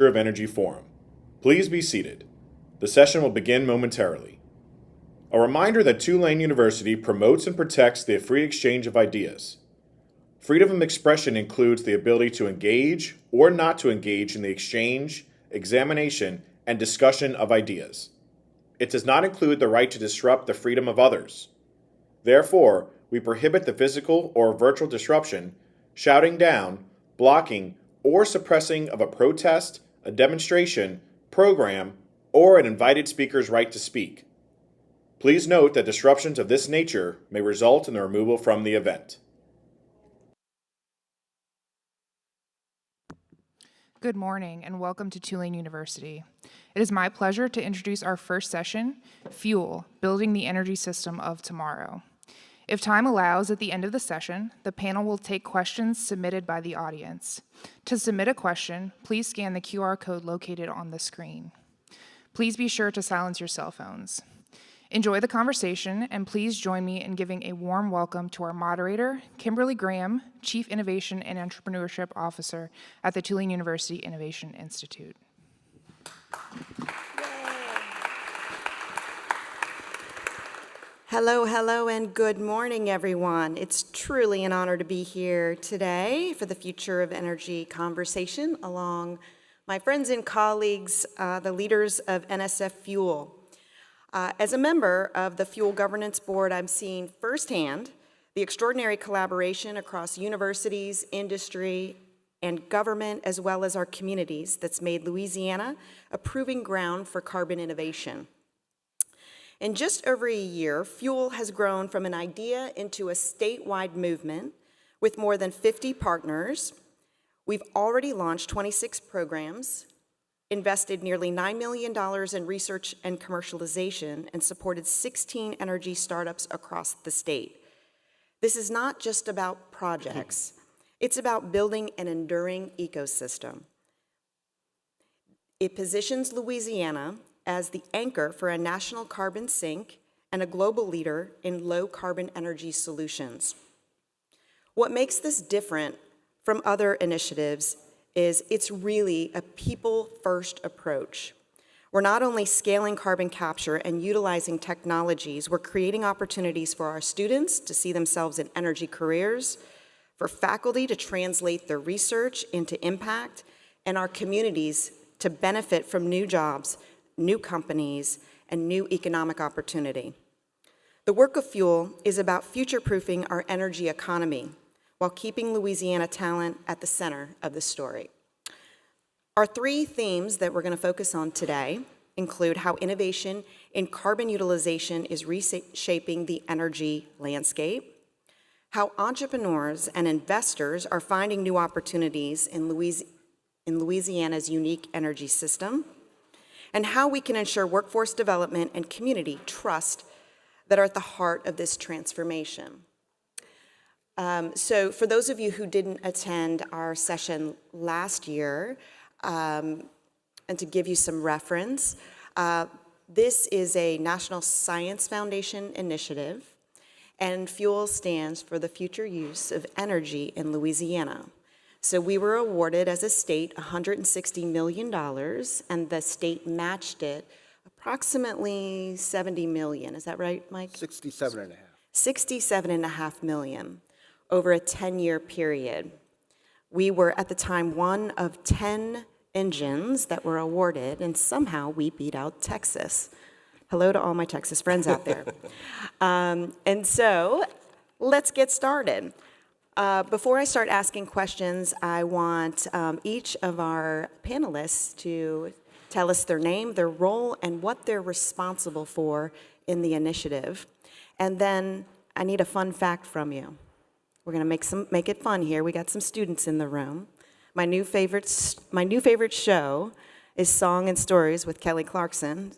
of Energy Forum. Please be seated. The session will begin momentarily. A reminder that Tulane University promotes and protects the free exchange of ideas. Freedom of expression includes the ability to engage or not to engage in the exchange, examination, and discussion of ideas. It does not include the right to disrupt the freedom of others. Therefore, we prohibit the physical or virtual disruption, shouting down, blocking, or suppressing of a protest, a demonstration, program, or an invited speaker's right to speak. Please note that disruptions of this nature may result in the removal from the event. Good morning and welcome to Tulane University. It is my pleasure to introduce our first session, Fuel, Building the Energy System of Tomorrow. If time allows, at the end of the session, the panel will take questions submitted by the audience. To submit a question, please scan the QR code located on the screen. Please be sure to silence your cell phones. Enjoy the conversation, and please join me in giving a warm welcome to our moderator, Kimberly Gramm, Chief Innovation and Entrepreneurship Officer at the Tulane University Innovation Institute. Hello, hello, and good morning, everyone. It's truly an honor to be here today for the Future of Energy conversation along my friends and colleagues, the leaders of NSF Fuel. As a member of the Fuel Governance Board, I'm seeing firsthand the extraordinary collaboration across universities, industry, and government, as well as our communities, that's made Louisiana a proving ground for carbon innovation. In just over a year, Fuel has grown from an idea into a statewide movement with more than 50 partners. We've already launched 26 programs, invested nearly $9 million in research and commercialization, and supported 16 energy startups across the state. This is not just about projects. It's about building an enduring ecosystem. It positions Louisiana as the anchor for a national carbon sink and a global leader in low-carbon energy solutions. What makes this different from other initiatives is it's really a people-first approach. We're not only scaling carbon capture and utilizing technologies, we're creating opportunities for our students to see themselves in energy careers, for faculty to translate their research into impact, and our communities to benefit from new jobs, new companies, and new economic opportunity. The work of Fuel is about future-proofing our energy economy while keeping Louisiana talent at the center of the story. Our three themes that we're going to focus on today include how innovation in carbon utilization is reshaping the energy landscape, how entrepreneurs and investors are finding new opportunities in Louisiana's unique energy system, and how we can ensure workforce development and community trust that are at the heart of this transformation. So for those of you who didn't attend our session last year, and to give you some reference, this is a National Science Foundation initiative, and Fuel stands for the future use of energy in Louisiana. So we were awarded as a state $160 million, and the state matched it approximately $70 million. Is that right, Mike? 67.5. 67.5 million over a 10-year period. We were, at the time, one of 10 engines that were awarded, and somehow we beat out Texas. Hello to all my Texas friends out there. And so let's get started. Before I start asking questions, I want each of our panelists to tell us their name, their role, and what they're responsible for in the initiative. And then I need a fun fact from you. We're going to make it fun here. We got some students in the room. My new favorite show is Song and Stories with Kelly Clarkson.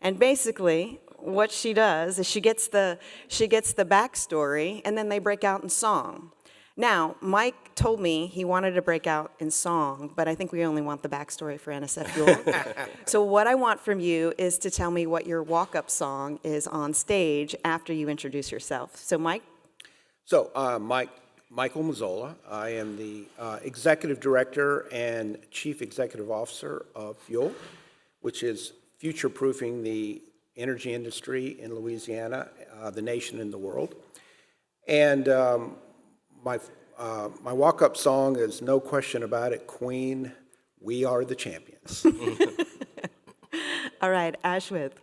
And basically, what she does is she gets the backstory, and then they break out in song. Now, Mike told me he wanted to break out in song, but I think we only want the backstory for NSF Fuel. So what I want from you is to tell me what your walk-up song is on stage after you introduce yourself. So Mike? So, Michael Mazzola. I am the Executive Director and Chief Executive Officer of Fuel, which is future-proofing the energy industry in Louisiana, the nation, and the world. And my walk-up song is no question about it, Queen, we are the champions. All right, Ashwith.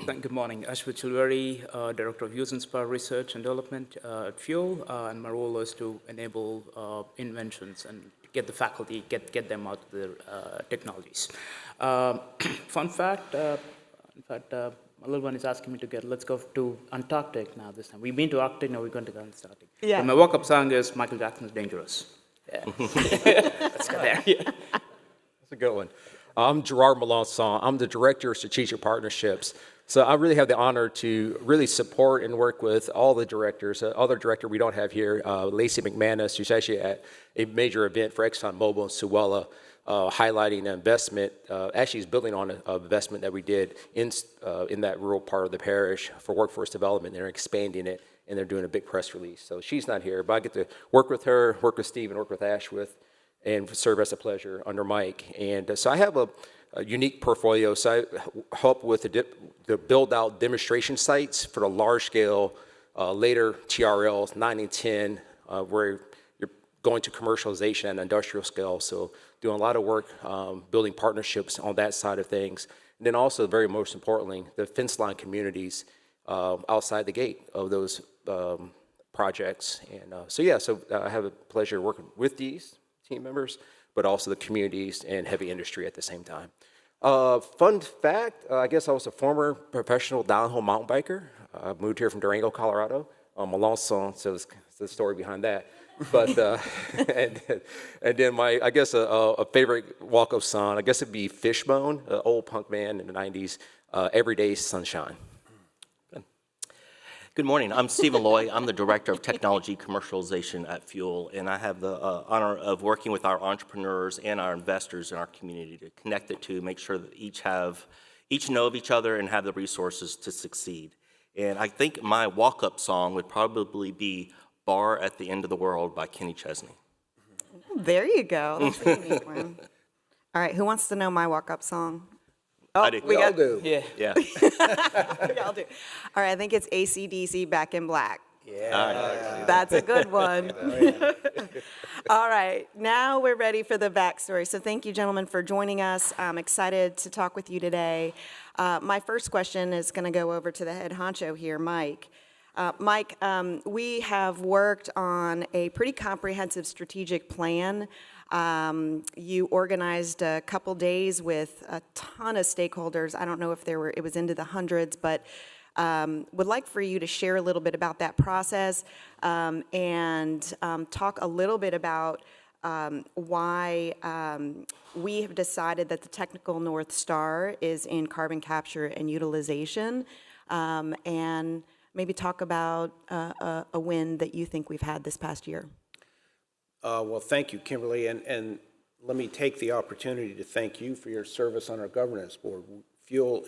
Good morning. Ashwith Chilvery, Director of Use Inspire Research and Development at Fuel, and my role is to enable inventions and get the faculty, get them out of their technologies. Fun fact, my little one is asking me let's go to Antarctic now this time. We've been to Arctic, now we're going to the Antarctic. Yeah. And my walk-up song is Michael Jackson's Dangerous. Yeah. Let's go there. Yeah. That's a good one. I'm Girard Melancon. I'm the Director of Strategic Partnerships. So I really have the honor to really support and work with all the directors. Other director we don't have here, Lacey McManus, who's actually at a major event for ExxonMobil in Suella, highlighting an investment. Actually, he's building on an investment that we did in that rural part of the parish for workforce development. They're expanding it, and they're doing a big press release. So she's not here, but I get to work with her, work with Steve, and work with Ashwith, and serve as a pleasure under Mike. And so I have a unique portfolio. So I help with the build-out demonstration sites for the large-scale later TRLs, 9 and 10, where you're going to commercialization at an industrial scale. So doing a lot of work building partnerships on that side of things. And then also, very most importantly, the fence line communities outside the gate of those projects. And so I have a pleasure working with these team members, but also the communities and heavy industry at the same time. Fun fact, I guess I was a former professional downhill mountain biker. I moved here from Durango, Colorado. Melancon, so it's the story behind that. But, and then I guess a favorite walk-up song, I guess it'd be Fishbone, an old punk band in the 90s, Everyday Sunshine. Good morning. I'm Stephen Loy. I'm the Director of Technology Commercialization at Fuel, and I have the honor of working with our entrepreneurs and our investors in our community to connect the two, make sure that each know of each other and have the resources to succeed. And I think my walk-up song would probably be Bar at the End of the World by Kenny Chesney. There you go. That's a unique one. All right, who wants to know my walk-up song? Oh, I do. we all do. Yeah. We all do. All right, I think it's AC/DC Back in Black. Yeah. That's a good one. All right, now we're ready for the backstory. So thank you, gentlemen, for joining us. I'm excited to talk with you today. My first question is going to go over to the head honcho here, Mike. Mike, we have worked on a pretty comprehensive strategic plan. You organized a couple days with a ton of stakeholders. I don't know if it was into the hundreds, but would like for you to share a little bit about that process and talk a little bit about why we have decided that the technical North Star is in carbon capture and utilization, and maybe talk about a win that you think we've had this past year. Well, thank you, Kimberly, and let me take the opportunity to thank you for your service on our governance board. Fuel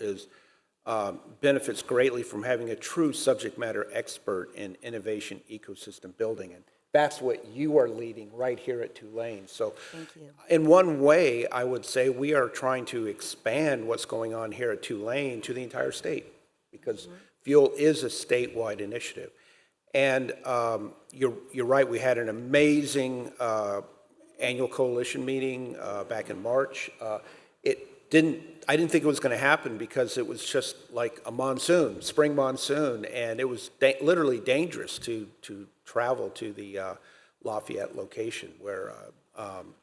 benefits greatly from having a true subject matter expert in innovation ecosystem building, and that's what you are leading right here at Tulane. So Thank you. in one way, I would say we are trying to expand what's going on here at Tulane to the entire state, because Fuel is a statewide initiative. And you're right, we had an amazing annual coalition meeting back in March. I didn't think it was going to happen because it was just like a monsoon, spring monsoon, and it was literally dangerous to travel to the Lafayette location where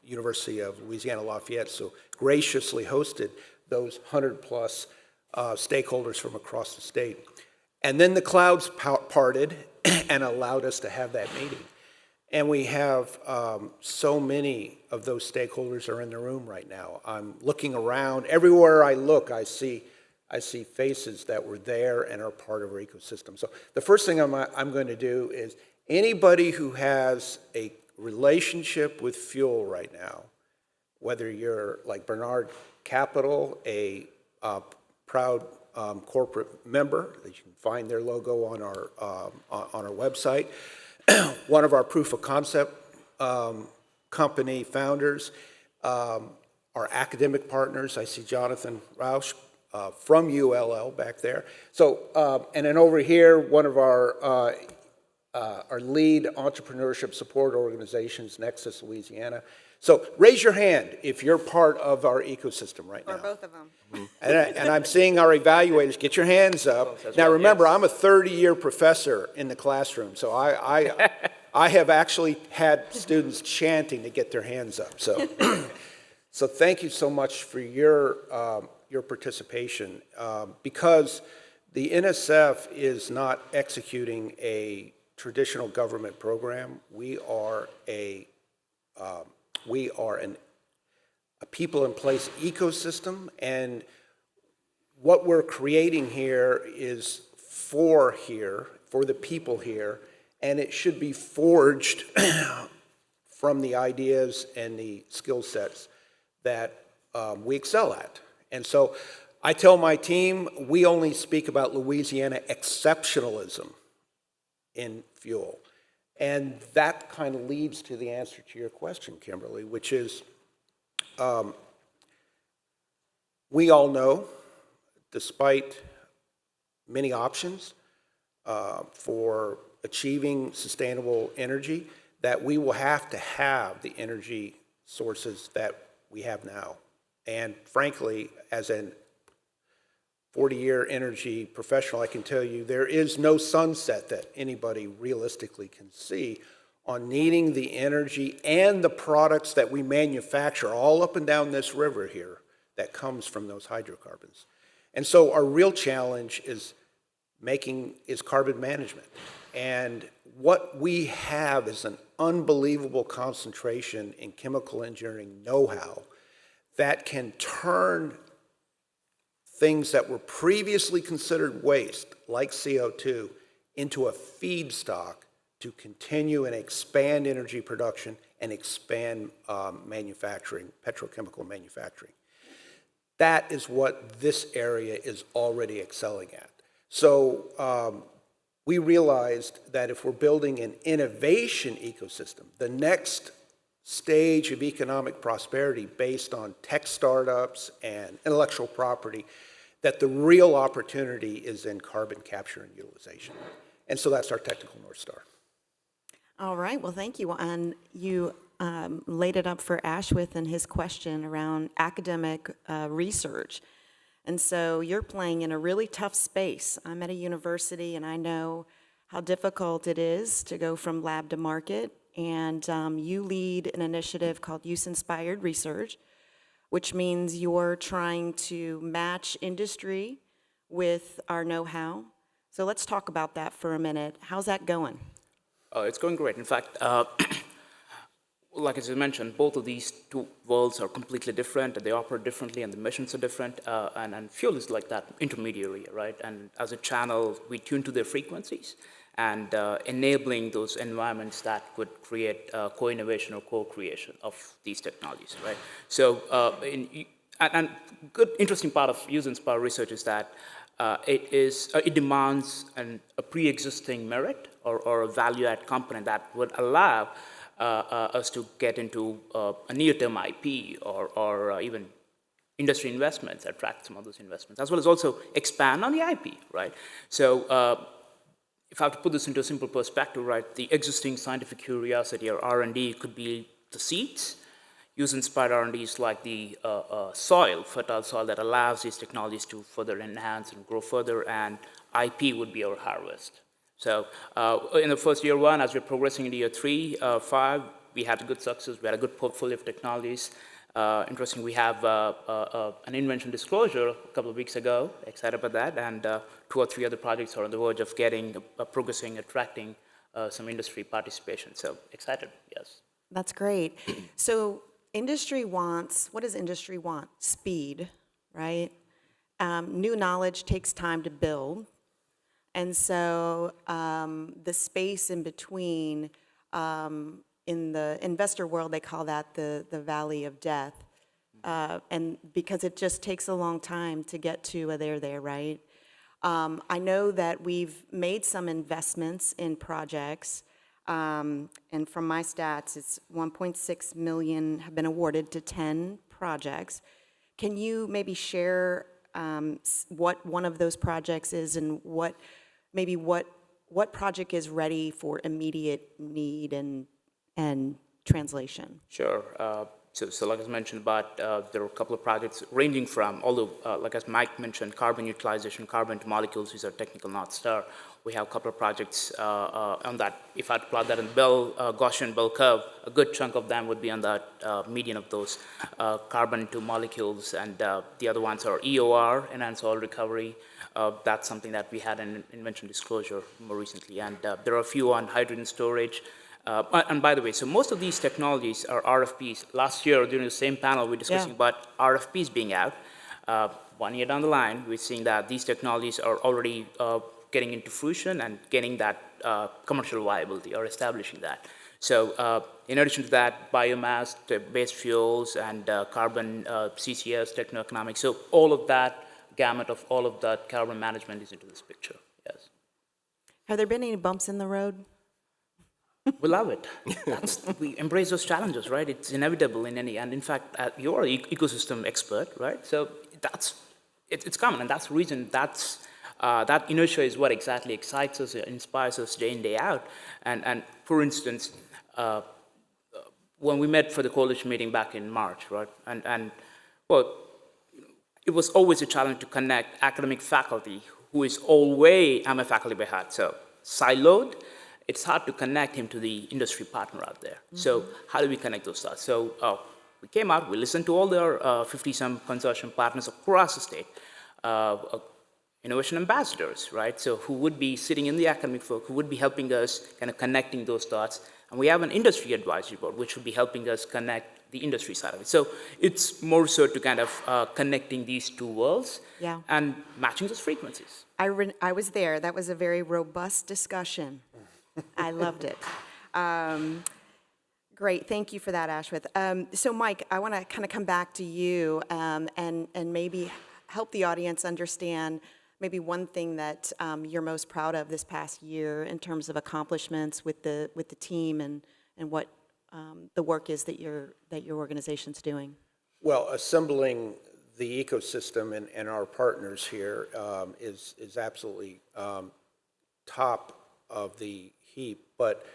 University of Louisiana Lafayette so graciously hosted those 100+ stakeholders from across the state. And then the clouds parted and allowed us to have that meeting. And we have so many of those stakeholders are in the room right now. I'm looking around. Everywhere I look, I see faces that were there and are part of our ecosystem. So the first thing I'm going to do is anybody who has a relationship with Fuel right now, whether you're like Bernard Capital, a proud corporate member, that you can find their logo on our website, one of our proof of concept company founders, our academic partners. I see Jonathan Rausch from ULL back there. So, and then over here, one of our lead entrepreneurship support organizations, Nexus Louisiana. So raise your hand if you're part of our ecosystem right now. Or both of them. And I'm seeing our evaluators. Get your hands up. Now remember, I'm a 30-year professor in the classroom, so I have actually had students chanting to get their hands up. So, so thank you so much for your participation, because the NSF is not executing a traditional government program. We are a people in place ecosystem, and what we're creating here is for the people here, and it should be forged from the ideas and the skill sets that we excel at. And so I tell my team, we only speak about Louisiana exceptionalism in fuel. And that kind of leads to the answer to your question, Kimberly, which is, we all know, despite many options for achieving sustainable energy, that we will have to have the energy sources that we have now. And frankly, as an 40-year energy professional, I can tell you there is no sunset that anybody realistically can see on needing the energy and the products that we manufacture all up and down this river here that comes from those hydrocarbons. And so our real challenge is carbon management. And what we have is an unbelievable concentration in chemical engineering know-how that can turn things that were previously considered waste, like CO2, into a feedstock to continue and expand energy production and expand manufacturing, petrochemical manufacturing. That is what this area is already excelling at. So we realized that if we're building an innovation ecosystem, the next stage of economic prosperity based on tech startups and intellectual property, that the real opportunity is in carbon capture and utilization. And so that's our technical North Star. All right, well, thank you. And you laid it up for Ashwith and his question around academic research. And so you're playing in a really tough space. I'm at a university and I know how difficult it is to go from lab to market. And you lead an initiative called Use-Inspired Research, which means you're trying to match industry with our know-how. So let's talk about that for a minute. How's that going? It's going great. In fact, like as you mentioned, both of these two worlds are completely different, and they operate differently, and the missions are different, and fuel is like that intermediary, right? And as a channel, we tune to their frequencies, and enabling those environments that could create co-innovation or co-creation of these technologies, right? So, and good, interesting part of use-inspired research is that it demands a pre-existing merit or a value-add component that would allow us to get into a near-term IP or even industry investments, attract some of those investments, as well as also expand on the IP, right? So if I have to put this into a simple perspective, right, the existing scientific curiosity or R&D could be the seeds. Use-inspired R&D is like the fertile soil that allows these technologies to further enhance and grow further, and IP would be our harvest. So in the first year one, as we're progressing into year 3, 5, we had good success. We had a good portfolio of technologies. Interesting, we have an invention disclosure a couple of weeks ago. Excited about that. And 2 or 3 other projects are on the verge of getting, progressing, attracting some industry participation. So excited, yes. That's great. So industry wants, what does industry want? Speed, right? New knowledge takes time to build. And so the space in between, in the investor world, they call that the valley of death. And because it just takes a long time to get to a there, right? I know that we've made some investments in projects. And from my stats, it's 1.6 million have been awarded to 10 projects. Can you maybe share what one of those projects is and what project is ready for immediate need and translation? Sure. So like I mentioned about, there are a couple of projects ranging from, although, like as Mike mentioned, carbon utilization, carbon to molecules, these are technical North Star. We have a couple of projects on that. If I had to plot that in Gaussian bell curve, a good chunk of them would be on that median of those carbon to molecules, and the other ones are EOR, enhanced oil recovery. That's something that we had in invention disclosure more recently, and there are a few on hydrogen storage. And by the way, so most of these technologies are RFPs. Last year, during the same panel, we were discussing about RFPs being out. 1 year down the line, we're seeing that these technologies are already getting into fruition and getting that commercial viability or establishing that. So in addition to that, biomass-based fuels and carbon CCS, techno-economics, so all of that gamut of all of that carbon management is into this picture, yes. Have there been any bumps in the road? We love it. We embrace those challenges, right? It's inevitable in any, and in fact, you're an ecosystem expert, right? So it's common, and that's the reason that inertia is what exactly excites us, inspires us day in, day out. And for instance, when we met for the coalition meeting back in March, right? And well, it was always a challenge to connect academic faculty, who is always, I'm a faculty by heart, so siloed. It's hard to connect him to the industry partner out there. Mm-hmm. So how do we connect those dots? So we came out, we listened to all their 50-some consortium partners across the state, innovation ambassadors, right? So who would be sitting in the academic folk, who would be helping us kind of connecting those dots. And we have an industry advisory board, which would be helping us connect the industry side of it. So it's more so to kind of connecting these two worlds and matching those frequencies. I was there. That was a very robust discussion. I loved it. Great, thank you for that, Ashwith. So Mike, I want to kind of come back to you and maybe help the audience understand maybe one thing that you're most proud of this past year in terms of accomplishments with the team and what the work is that your organization's doing. Well, assembling the ecosystem and our partners here is absolutely top of the heap, but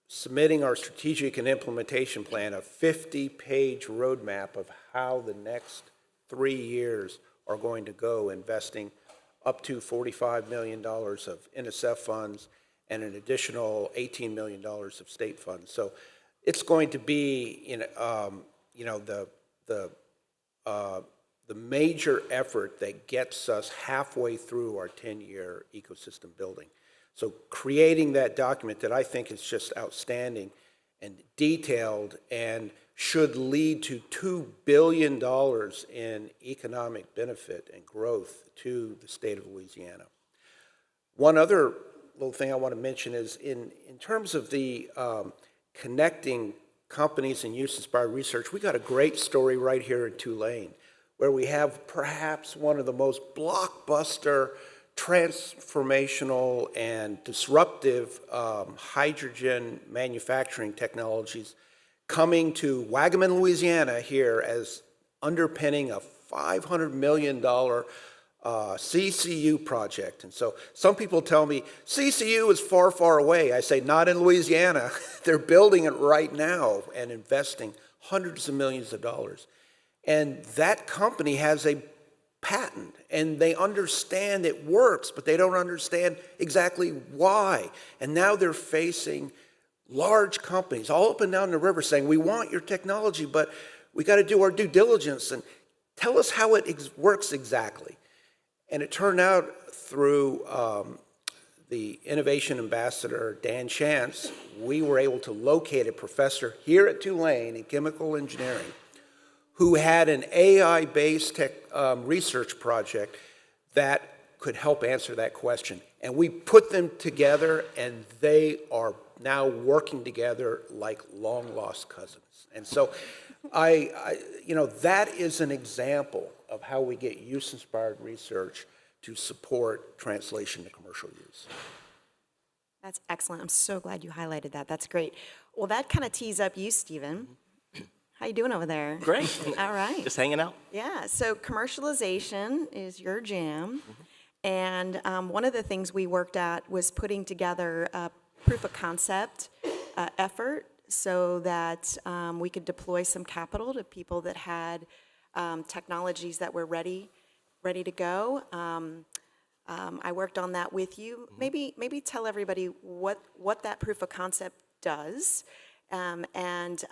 submitting our strategic and implementation plan, a 50-page roadmap of how the next 3 years are going to go, investing up to $45 million of NSF funds and an additional $18 million of state funds. So it's going to be, the major effort that gets us halfway through our 10-year ecosystem building. So creating that document that I think is just outstanding and detailed and should lead to $2 billion in economic benefit and growth to the state of Louisiana. One other little thing I want to mention is in terms of the connecting companies and use-inspired research, we got a great story right here in Tulane, where we have perhaps one of the most blockbuster, transformational, and disruptive hydrogen manufacturing technologies coming to Wagaman, Louisiana here as underpinning a $500 million CCU project. And so some people tell me, CCU is far, far away. I say, not in Louisiana. They're building it right now and investing hundreds of millions of dollars. And that company has a patent, and they understand it works, but they don't understand exactly why. And now they're facing large companies all up and down the river saying, we want your technology, but we got to do our due diligence and tell us how it works exactly. And it turned out through the innovation ambassador, Dan Chance, we were able to locate a professor here at Tulane in chemical engineering who had an AI-based research project that could help answer that question. And we put them together, and they are now working together like long-lost cousins. And so that is an example of how we get use-inspired research to support translation to commercial use. That's excellent. I'm so glad you highlighted that. That's great. Well, that kind of tees up you, Stephen. How you doing over there? Great. All right. Just hanging out. Yeah, so commercialization is your jam. And one of the things we worked at was putting together a proof of concept effort so that we could deploy some capital to people that had technologies that were ready to go. I worked on that with you. Maybe tell everybody what that proof of concept does. And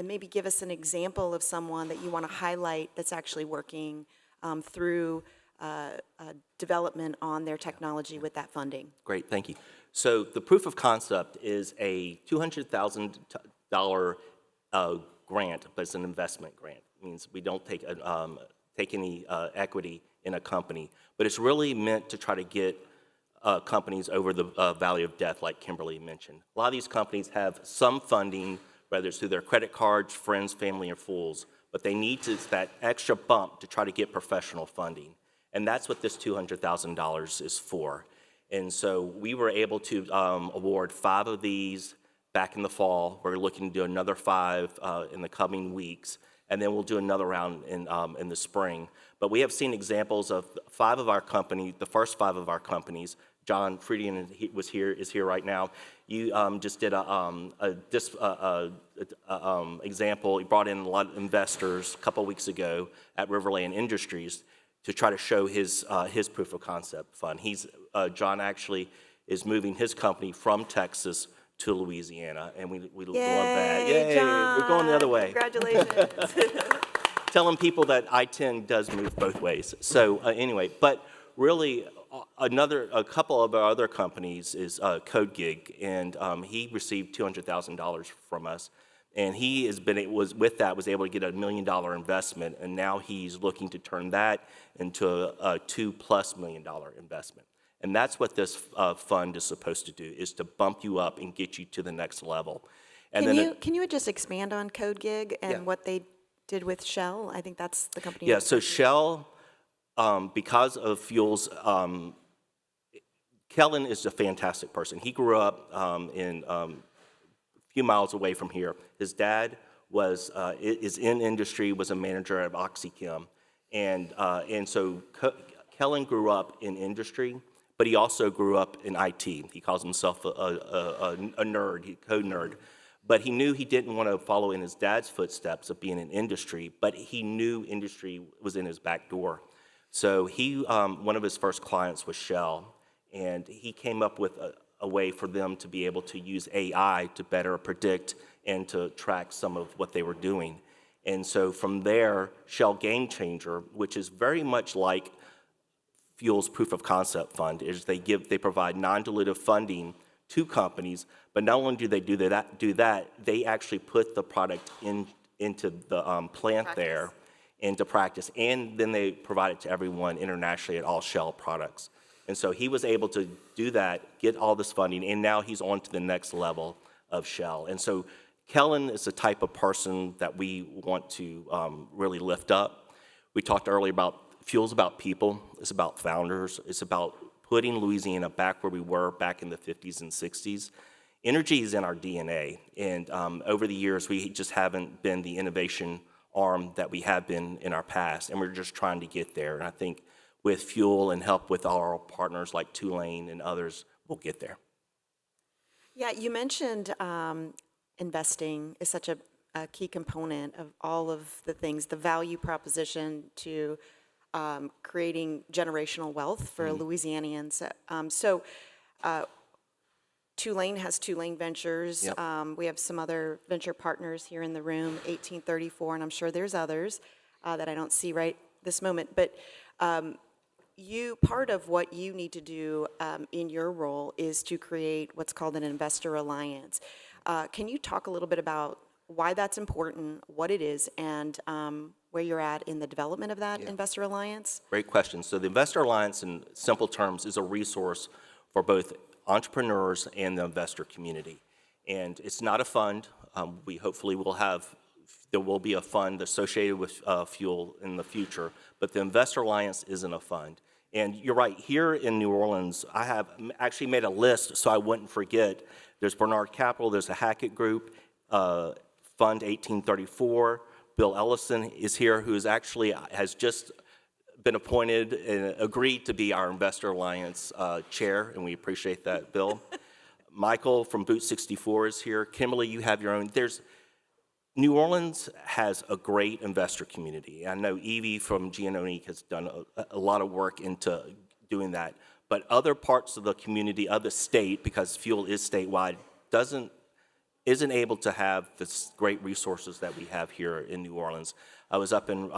maybe give us an example of someone that you want to highlight that's actually working through development on their technology with that funding. Great, thank you. So the proof of concept is a $200,000 grant, but it's an investment grant. It means we don't take any equity in a company, but it's really meant to try to get companies over the valley of death, like Kimberly mentioned. A lot of these companies have some funding, whether it's through their credit cards, friends, family, or fools, but they need that extra bump to try to get professional funding. And that's what this $200,000 is for. And so we were able to award 5 of these back in the fall. We're looking to do another 5 in the coming weeks, and then we'll do another round in the spring. But we have seen examples of 5 of our companies, the first 5 of our companies. John Friedian is here right now. You just did example. He brought in a lot of investors a couple weeks ago at Riverland Industries to try to show his proof of concept fund. John actually is moving his company from Texas to Louisiana, and we love that. Yay, John, we're going the other way. Congratulations. Telling people that I-10 does move both ways. So anyway, but really a couple of our other companies is CodeGig, and he received $200,000 from us, and he was able to get $1 million investment, and now he's looking to turn that into a $2+ million investment. And that's what this fund is supposed to do, is to bump you up and get you to the next level. And Can you just expand on CodeGig and what they did with Shell? I think that's the company. Yeah, so Shell, because of fuels, Kellen is a fantastic person. He grew up in a few miles away from here. His dad is in industry, was a manager at OxyChem, and so Kellen grew up in industry, but he also grew up in IT. He calls himself a nerd, code nerd. But he knew he didn't want to follow in his dad's footsteps of being in industry, but he knew industry was in his back door. So one of his first clients was Shell, and he came up with a way for them to be able to use AI to better predict and to track some of what they were doing. And so from there, Shell Game Changer, which is very much like Fuel's proof of concept fund, is they provide non-dilutive funding to companies, but not only do they do that, they actually put the product into the plant there into practice, and then they provide it to everyone internationally at all Shell products. And so he was able to do that, get all this funding, and now he's on to the next level of Shell. And so Kellen is the type of person that we want to really lift up. We talked earlier about Fuel's about people, it's about founders, it's about putting Louisiana back where we were back in the 50s and 60s. Energy is in our DNA, and over the years, we just haven't been the innovation arm that we have been in our past, and we're just trying to get there. And I think with Fuel and help with our partners like Tulane and others, we'll get there. Yeah, you mentioned investing is such a key component of all of the things, the value proposition to creating generational wealth for Louisianians. Tulane has Tulane Ventures. Yep. We have some other venture partners here in the room, 1834, and I'm sure there's others that I don't see right this moment. But part of what you need to do in your role is to create what's called an investor alliance. Can you talk a little bit about why that's important, what it is, and where you're at in the development of that investor alliance? Great question. So the Investor Alliance, in simple terms, is a resource for both entrepreneurs and the investor community. And it's not a fund. We hopefully there will be a fund associated with Fuel in the future, but the Investor Alliance isn't a fund. And you're right, here in New Orleans, I have actually made a list so I wouldn't forget. There's Bernard Capital, there's a Hackett Group, Fund 1834. Bill Ellison is here, who is actually has just been appointed and agreed to be our Investor Alliance chair, and we appreciate that, Bill. Michael from Boot 64 is here. Kimberly, you have your own. New Orleans has a great investor community. I know Evie from Giannone has done a lot of work into doing that. But other parts of the community, of the state, because fuel is statewide, isn't able to have the great resources that we have here in New Orleans. I was up in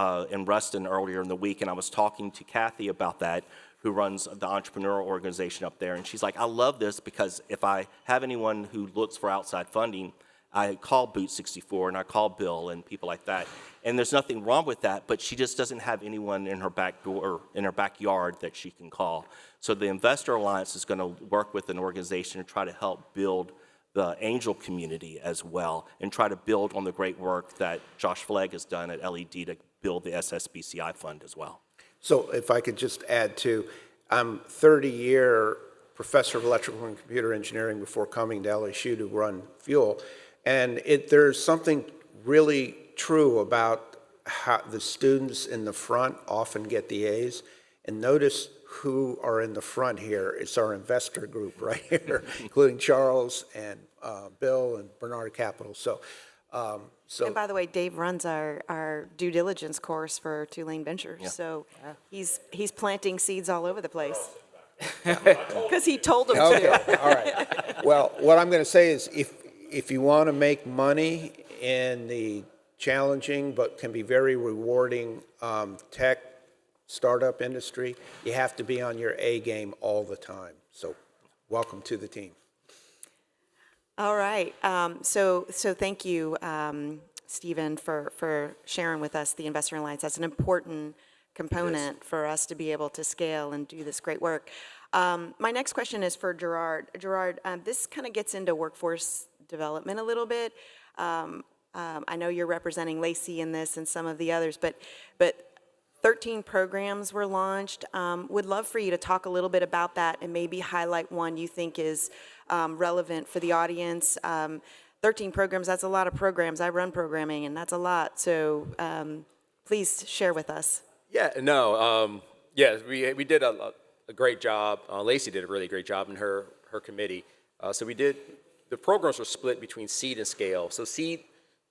Ruston earlier in the week, and I was talking to Kathy about that, who runs the entrepreneurial organization up there. And she's like, I love this because if I have anyone who looks for outside funding, I call Boot 64 and I call Bill and people like that. And there's nothing wrong with that, but she just doesn't have anyone in her back door, or in her backyard that she can call. So the Investor Alliance is going to work with an organization to try to help build the angel community as well, and try to build on the great work that Josh Flegg has done at LED to build the SSBCI fund as well. So if I could just add to, I'm 30-year professor of electrical and computer engineering before coming to LSU to run fuel. And there's something really true about how the students in the front often get the A's. And notice who are in the front here. It's our investor group right here, including Charles and Bill and Bernard Capital. And by the way, Dave runs our due diligence course for Tulane Ventures. Yeah. So he's planting seeds all over the place. Because he told them to. All right. Well, what I'm going to say is if you want to make money in the challenging but can be very rewarding tech startup industry, you have to be on your A game all the time. So welcome to the team. All right. So thank you, Stephen, for sharing with us the Investor Alliance. That's an important component for us to be able to scale and do this great work. My next question is for Girard. Girard, this kind of gets into workforce development a little bit. I know you're representing Lacey in this and some of the others, but 13 programs were launched. Would love for you to talk a little bit about that and maybe highlight one you think is relevant for the audience. 13 programs, that's a lot of programs. I run programming, and that's a lot. So please share with us. Yeah, no, we did a great job. Lacey did a really great job in her committee. So the programs were split between seed and scale. So seed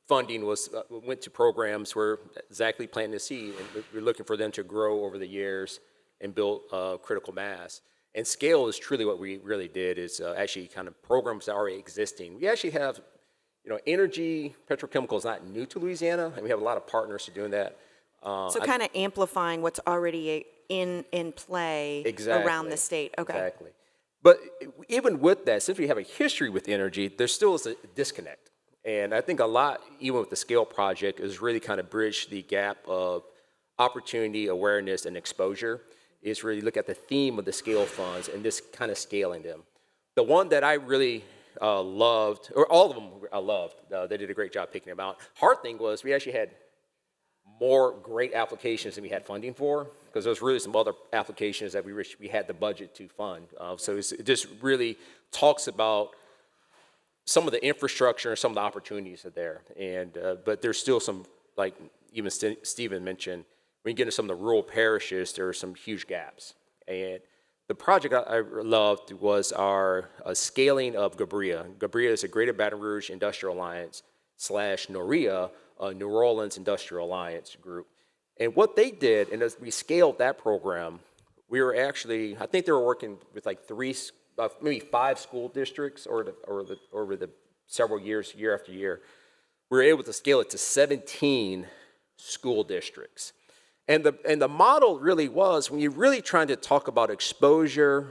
funding went to programs where exactly planting the seed, and we're looking for them to grow over the years and build critical mass. And scale is truly what we really did, is actually kind of programs that are already existing. We actually have, energy, petrochemical is not new to Louisiana, and we have a lot of partners to doing that. So kind of amplifying what's already in play around the state. Okay. Exactly. But even with that, since we have a history with energy, there still is a disconnect. And I think a lot, even with the scale project, is really kind of bridge the gap of opportunity, awareness, and exposure. Is really look at the theme of the scale funds and just kind of scaling them. The one that I really loved, or all of them I loved, they did a great job picking them out. Hard thing was we actually had more great applications than we had funding for, because there's really some other applications that we had the budget to fund. So it just really talks about some of the infrastructure and some of the opportunities are there. And but there's still some, like even Stephen mentioned, when you get into some of the rural parishes, there are some huge gaps. And the project I loved was our scaling of GABRIA. GABRIA is a Greater Baton Rouge Industrial Alliance / NORIA, New Orleans Industrial Alliance group. And what they did, and as we scaled that program, we were actually, I think they were working with like maybe 5 school districts over the several years, year after year. We were able to scale it to 17 school districts. And the model really was, when you're really trying to talk about exposure,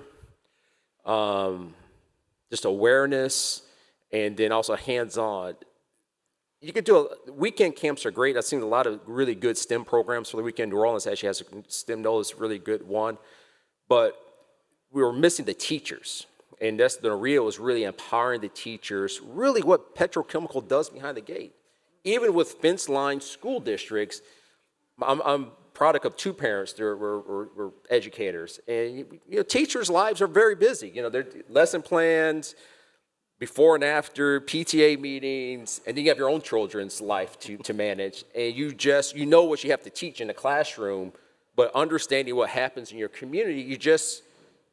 just awareness, and then also hands-on, you could do weekend camps are great. I've seen a lot of really good STEM programs for the weekend. New Orleans actually has a STEM Knowledge, really good one. But we were missing the teachers. And that's the NORIA was really empowering the teachers, really what petrochemical does behind the gate. Even with fence-line school districts, I'm product of two parents that were educators. And, teachers' lives are very busy. They're lesson plans, before and after, PTA meetings, and then you have your own children's life to manage. And you know what you have to teach in the classroom, but understanding what happens in your community,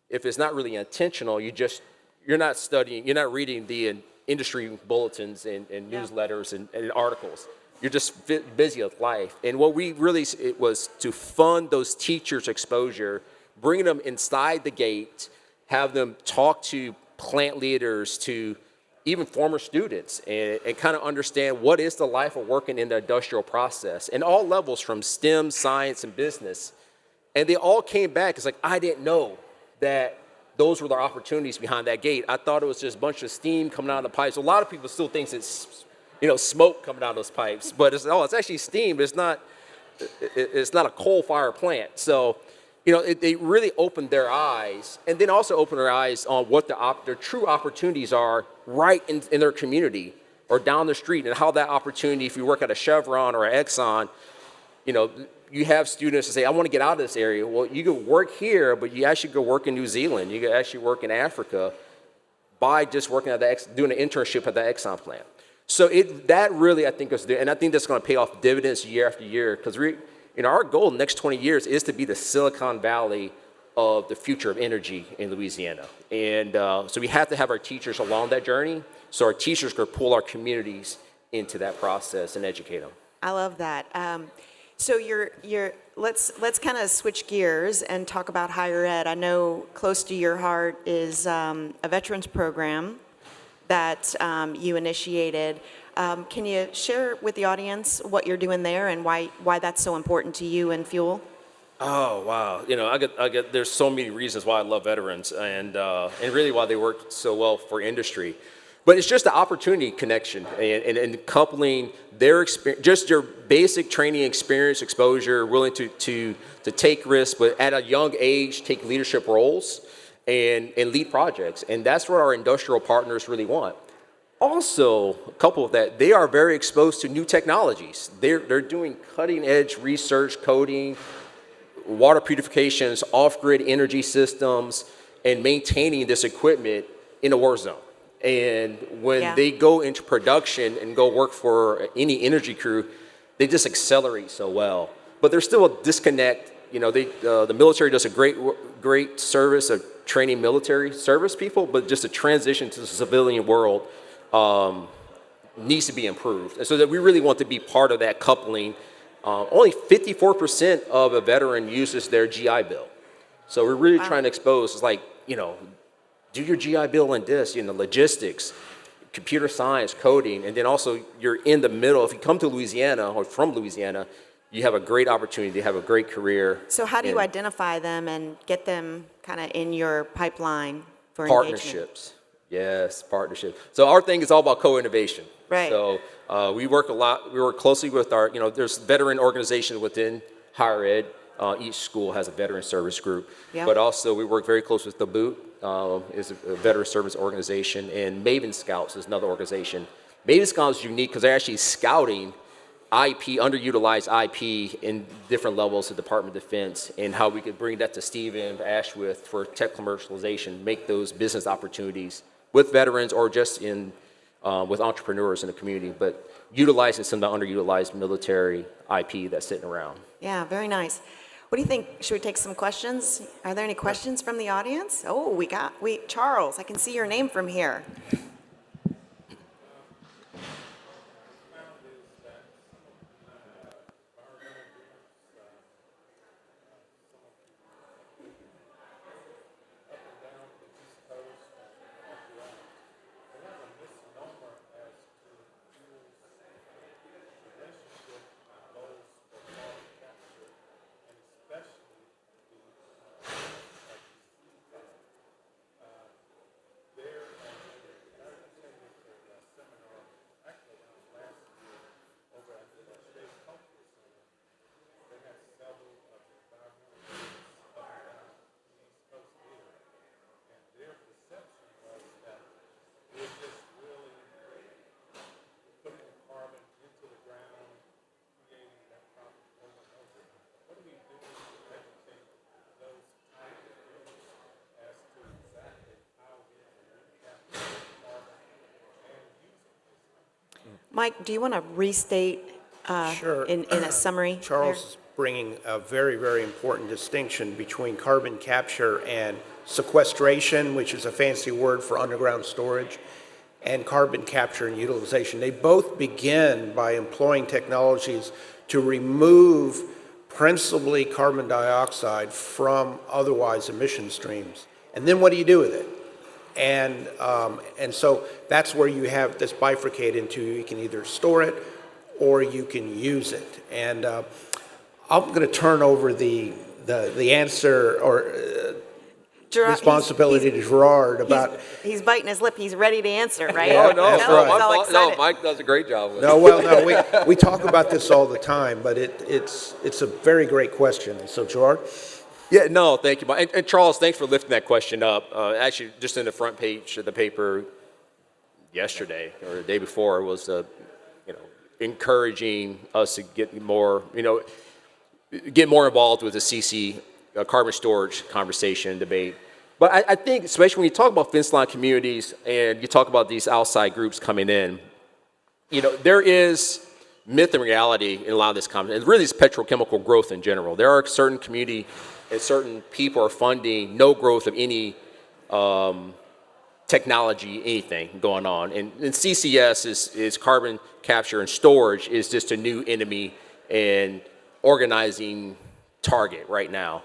if it's not really intentional, you're not studying, you're not reading the industry bulletins and newsletters and articles. You're just busy with life. And what it was to fund those teachers' exposure, bring them inside the gate, have them talk to plant leaders, to even former students, and kind of understand what is the life of working in the industrial process, and all levels from STEM, science, and business. And they all came back. It's like, I didn't know that those were the opportunities behind that gate. I thought it was just a bunch of steam coming out of the pipes. A lot of people still think it's, smoke coming out of those pipes, but it's actually steam. It's not a coal-fired plant. So, they really opened their eyes, and then also opened their eyes on what their true opportunities are right in their community or down the street, and how that opportunity, if you work at a Chevron or an Exxon, you have students that say, I want to get out of this area. Well, you can work here, but you actually go work in New Zealand. You can actually work in Africa by just working doing an internship at the Exxon plant. So that really, I think, is there, and I think that's going to pay off dividends year after year, because our goal in the next 20 years is to be the Silicon Valley of the future of energy in Louisiana. And so we have to have our teachers along that journey, so our teachers can pull our communities into that process and educate them. I love that. So let's kind of switch gears and talk about higher ed. I know close to your heart is a veterans program that you initiated. Can you share with the audience what you're doing there and why that's so important to you and Fuel? Oh, wow. There's so many reasons why I love veterans, and really why they work so well for industry. But it's just the opportunity connection and coupling their experience, just your basic training experience, exposure, willing to take risks, but at a young age, take leadership roles and lead projects. And that's what our industrial partners really want. Also, coupled with that, they are very exposed to new technologies. They're doing cutting edge research, coding, water purifications, off-grid energy systems, and maintaining this equipment in a war zone. And when they go into production and go work for any energy crew, they just accelerate so well. But there's still a disconnect. The military does a great service of training military service people, but just a transition to the civilian world needs to be improved. And so that we really want to be part of that coupling. Only 54% of a veteran uses their GI Bill. So we're really trying to expose, do your GI Bill in this, logistics, computer science, coding, and then also you're in the middle. If you come to Louisiana or from Louisiana, you have a great opportunity to have a great career. So how do you identify them and get them kind of in your pipeline for partnerships? Yes, partnership. So our thing is all about co-innovation. Right. So we work a lot. We work closely with there's veteran organizations within higher ed. Each school has a veteran service group, but also we work very close with the Boot, is a veteran service organization, and Maven Scouts is another organization. Maven Scouts is unique because they're actually scouting IP, underutilized IP in different levels of Department of Defense, and how we could bring that to Stephen, Ashwith for tech commercialization, make those business opportunities with veterans or just with entrepreneurs in the community, but utilizing some of the underutilized military IP that's sitting around. Yeah, very nice. What do you think? Should we take some questions? Are there any questions from the audience? Oh, Charles, I can see your name from here. Mike, do you want to restate Sure. in a summary? Charles there? is bringing a very, very important distinction between carbon capture and sequestration, which is a fancy word for underground storage, and carbon capture and utilization. They both begin by employing technologies to remove principally carbon dioxide from otherwise emission streams. And then what do you do with it? And so that's where you have this bifurcate into you can either store it or you can use it. And I'm going to turn over the answer or Girard, responsibility to Girard about. He's biting his lip. He's ready to answer, right? Yeah, no, He's right. all excited. Mike does a great job with it. No, well, no, we talk about this all the time, but it's a very great question. So, Girard? Yeah, no, thank you, Mike. And Charles, thanks for lifting that question up. Actually, just in the front page of the paper yesterday or the day before was, encouraging us to get more involved with the CC carbon storage conversation and debate. But I think, especially when you talk about fence line communities and you talk about these outside groups coming in, there is myth and reality in a lot of this conversation. And really, it's petrochemical growth in general. There are certain community and certain people are funding no growth of any technology, anything going on. And CCS is carbon capture and storage is just a new enemy and organizing target right now.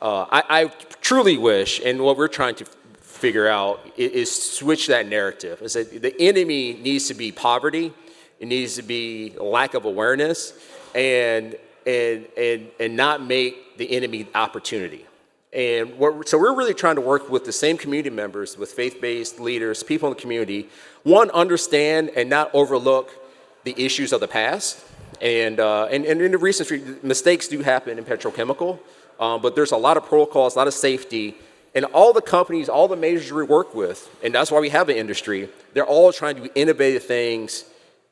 I truly wish, and what we're trying to figure out is switch that narrative. Is that the enemy needs to be poverty, it needs to be lack of awareness, and not make the enemy opportunity. And so we're really trying to work with the same community members, with faith-based leaders, people in the community, one, understand and not overlook the issues of the past. And in the recent history, mistakes do happen in petrochemical, but there's a lot of protocols, a lot of safety, and all the companies, all the majors we work with, and that's why we have an industry, they're all trying to do innovative things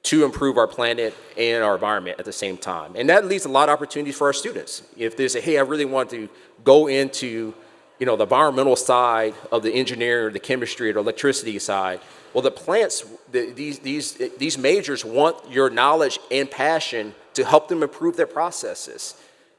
to improve our planet and our environment at the same time. And that leaves a lot of opportunities for our students. If they say, hey, I really want to go into the environmental side of the engineering or the chemistry or the electricity side, well, the plants, these majors want your knowledge and passion to help them improve their processes.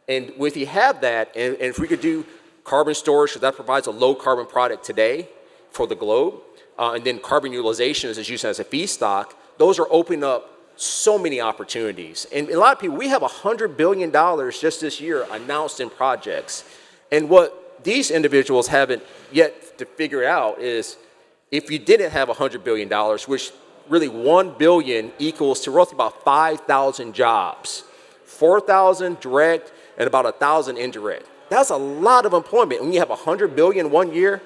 And if you have that, and if we could do carbon storage, so that provides a low carbon product today for the globe, and then carbon utilization is used as a feedstock, those are opening up so many opportunities. And a lot of people, we have $100 billion just this year announced in projects. And what these individuals haven't yet to figure out is if you didn't have $100 billion, which really 1 billion equals to roughly about 5,000 jobs, 4,000 direct and about 1,000 indirect. That's a lot of employment. When you have 100 billion 1 year,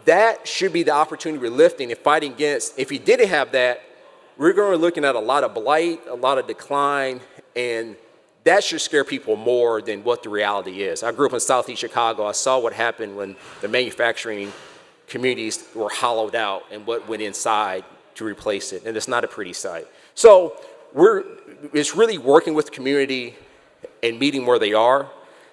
that should be the opportunity we're lifting and fighting against. If you didn't have that, we're going to be looking at a lot of blight, a lot of decline, and that should scare people more than what the reality is. I grew up in Southeast Chicago. I saw what happened when the manufacturing communities were hollowed out and what went inside to replace it, and it's not a pretty sight. So it's really working with the community and meeting where they are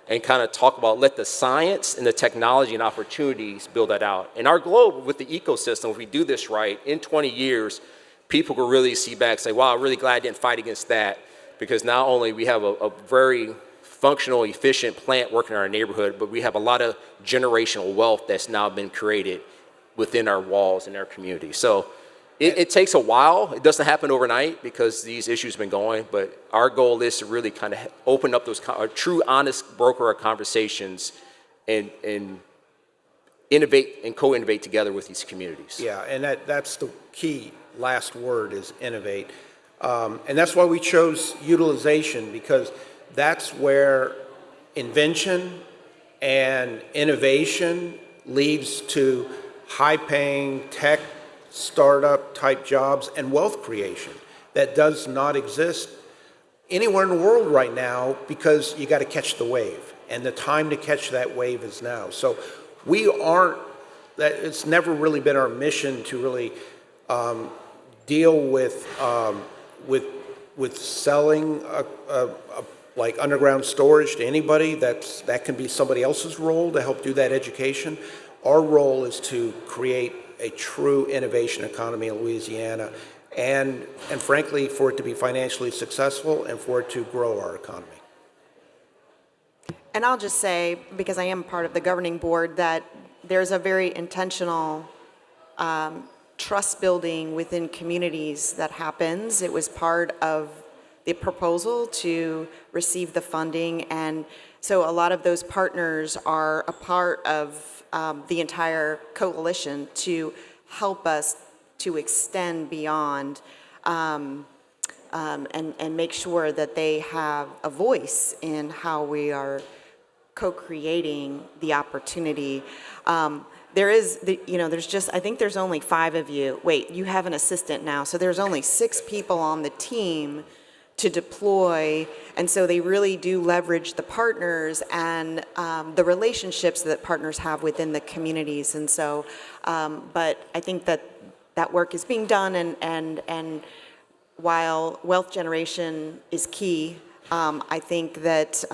and kind of talk about let the science and the technology and opportunities build that out. And our globe with the ecosystem, if we do this right, in 20 years, people will really see back and say, wow, I'm really glad I didn't fight against that, because not only we have a very functional, efficient plant working in our neighborhood, but we have a lot of generational wealth that's now been created within our walls and our community. So it takes a while. It doesn't happen overnight because these issues have been going, but our goal is to really kind of open up those true, honest broker conversations and innovate and co-innovate together with these communities. Yeah, and that's the key last word is innovate. And that's why we chose utilization, because that's where invention and innovation leads to high-paying tech startup type jobs and wealth creation that does not exist anywhere in the world right now, because you got to catch the wave, and the time to catch that wave is now. So it's never really been our mission to really deal with selling like underground storage to anybody. That can be somebody else's role to help do that education. Our role is to create a true innovation economy in Louisiana and frankly, for it to be financially successful and for it to grow our economy. And I'll just say, because I am part of the governing board, that there's a very intentional trust building within communities that happens. It was part of the proposal to receive the funding, and so a lot of those partners are a part of the entire coalition to help us to extend beyond and make sure that they have a voice in how we are co-creating the opportunity. There is, there's just, I think there's only 5 of you. Wait, you have an assistant now, so there's only 6 people on the team to deploy, and so they really do leverage the partners and the relationships that partners have within the communities. And so, but I think that that work is being done, and while wealth generation is key, I think that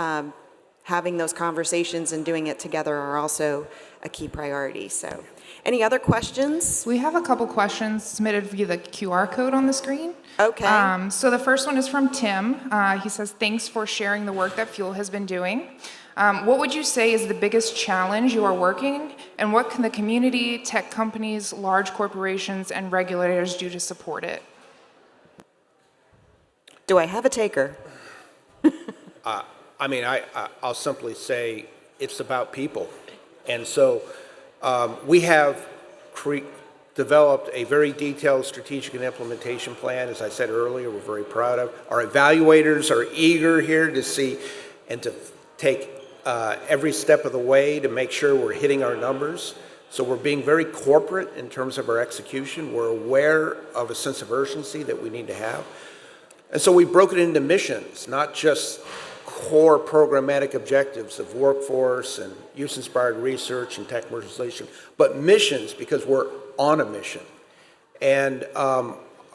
having those conversations and doing it together are also a key priority. So, any other questions? We have a couple questions submitted via the QR code on the screen. Okay. So the first one is from Tim. He says, thanks for sharing the work that Fuel has been doing. What would you say is the biggest challenge you are working, and what can the community, tech companies, large corporations, and regulators do to support it? Do I have a taker? I'll simply say it's about people. And so we have developed a very detailed strategic and implementation plan, as I said earlier, we're very proud of. Our evaluators are eager here to see and to take every step of the way to make sure we're hitting our numbers. So we're being very corporate in terms of our execution. We're aware of a sense of urgency that we need to have. And so we broke it into missions, not just core programmatic objectives of workforce and use-inspired research and tech commercialization, but missions because we're on a mission. And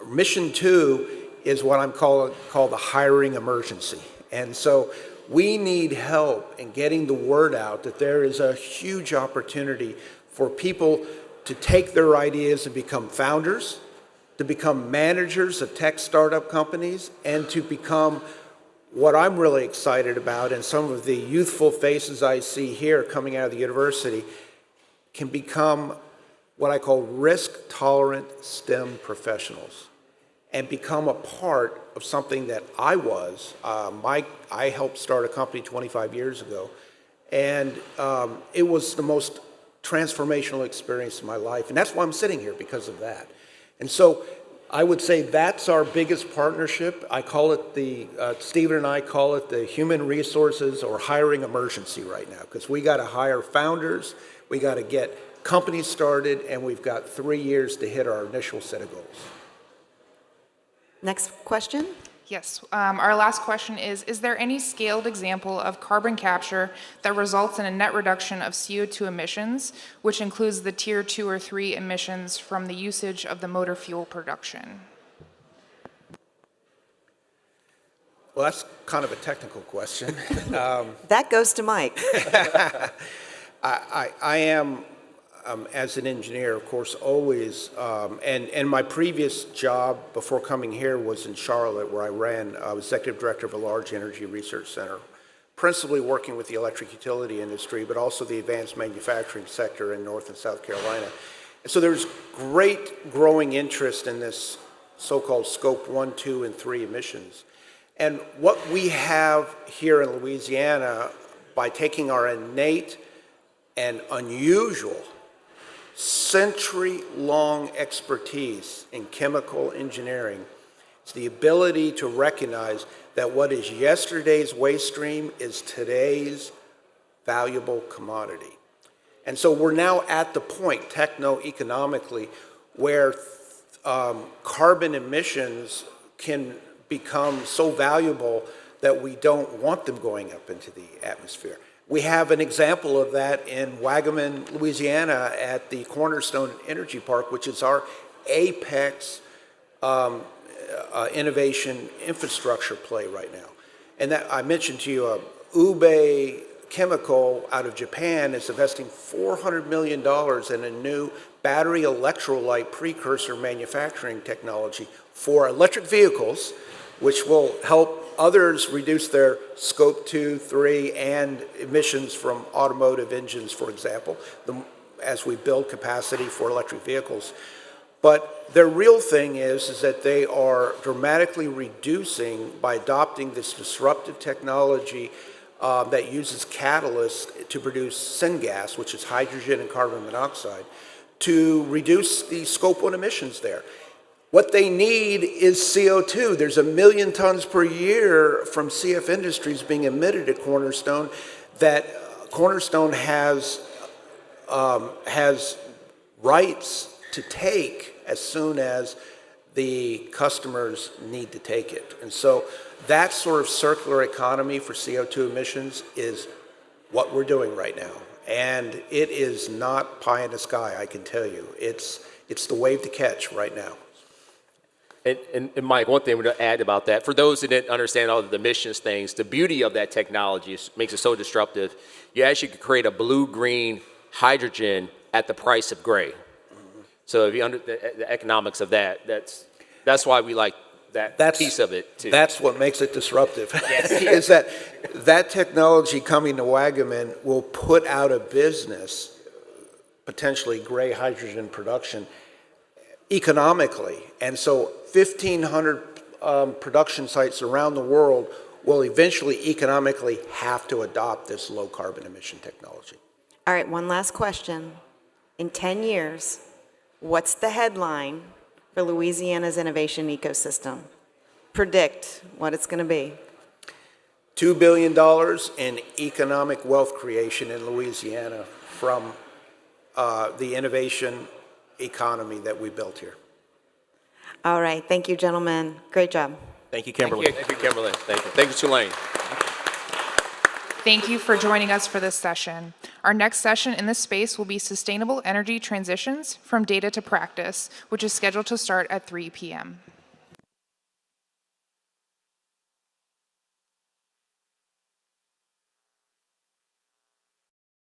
mission 2 is what I'm called the hiring emergency. And so we need help in getting the word out that there is a huge opportunity for people to take their ideas and become founders, to become managers of tech startup companies, and to become what I'm really excited about, and some of the youthful faces I see here coming out of the university, can become what I call risk-tolerant STEM professionals and become a part of something that I was. I helped start a company 25 years ago, and it was the most transformational experience of my life, and that's why I'm sitting here, because of that. And so I would say that's our biggest partnership. I call it Stephen and I call it the human resources or hiring emergency right now, because we got to hire founders, we got to get companies started, and we've got 3 years to hit our initial set of goals. Next question. Yes. Our last question is there any scaled example of carbon capture that results in a net reduction of CO2 emissions, which includes the tier 2 or 3 emissions from the usage of the motor fuel production? Well, that's kind of a technical question. That goes to Mike. I am, as an engineer, of course, always, and my previous job before coming here was in Charlotte, where I was executive director of a large energy research center, principally working with the electric utility industry, but also the advanced manufacturing sector in North and South Carolina. And so there's great growing interest in this so-called scope 1, 2, and 3 emissions. And what we have here in Louisiana, by taking our innate and unusual century-long expertise in chemical engineering, it's the ability to recognize that what is yesterday's waste stream is today's valuable commodity. And so we're now at the point, techno-economically, where carbon emissions can become so valuable that we don't want them going up into the atmosphere. We have an example of that in Wagaman, Louisiana, at the Cornerstone Energy Park, which is our apex innovation infrastructure play right now. And that I mentioned to you, Ube Chemical out of Japan is investing $400 million in a new battery electrolyte precursor manufacturing technology for electric vehicles, which will help others reduce their scope 2, 3, and emissions from automotive engines, for example, as we build capacity for electric vehicles. But their real thing is that they are dramatically reducing, by adopting this disruptive technology that uses catalysts to produce syngas, which is hydrogen and carbon monoxide, to reduce the scope 1 emissions there. What they need is CO2. There's 1 million tons per year from CF Industries being emitted at Cornerstone that Cornerstone has rights to take as soon as the customers need to take it. And so that sort of circular economy for CO2 emissions is what we're doing right now. And it is not pie in the sky, I can tell you. It's the wave to catch right now. And Mike, one thing to add about that, for those who didn't understand all the emissions things, the beauty of that technology makes it so disruptive. You actually could create a blue-green hydrogen at the price of gray. So if you the economics of that, that's why we like that piece of it too. That's what makes it disruptive. Is that technology coming to Wagaman will put out of business potentially gray hydrogen production economically. And so 1,500 production sites around the world will eventually economically have to adopt this low carbon emission technology. All right, one last question. In 10 years, what's the headline for Louisiana's innovation ecosystem? Predict what it's going to be. $2 billion in economic wealth creation in Louisiana from the innovation economy that we built here. All right, thank you, gentlemen. Great job. Thank you, Kimberly. Thank you, Kimberly. Thank you. Thank you, Tulane. Thank you for joining us for this session. Our next session in this space will be Sustainable Energy Transitions from Data to Practice, which is scheduled to start at 3 p.m.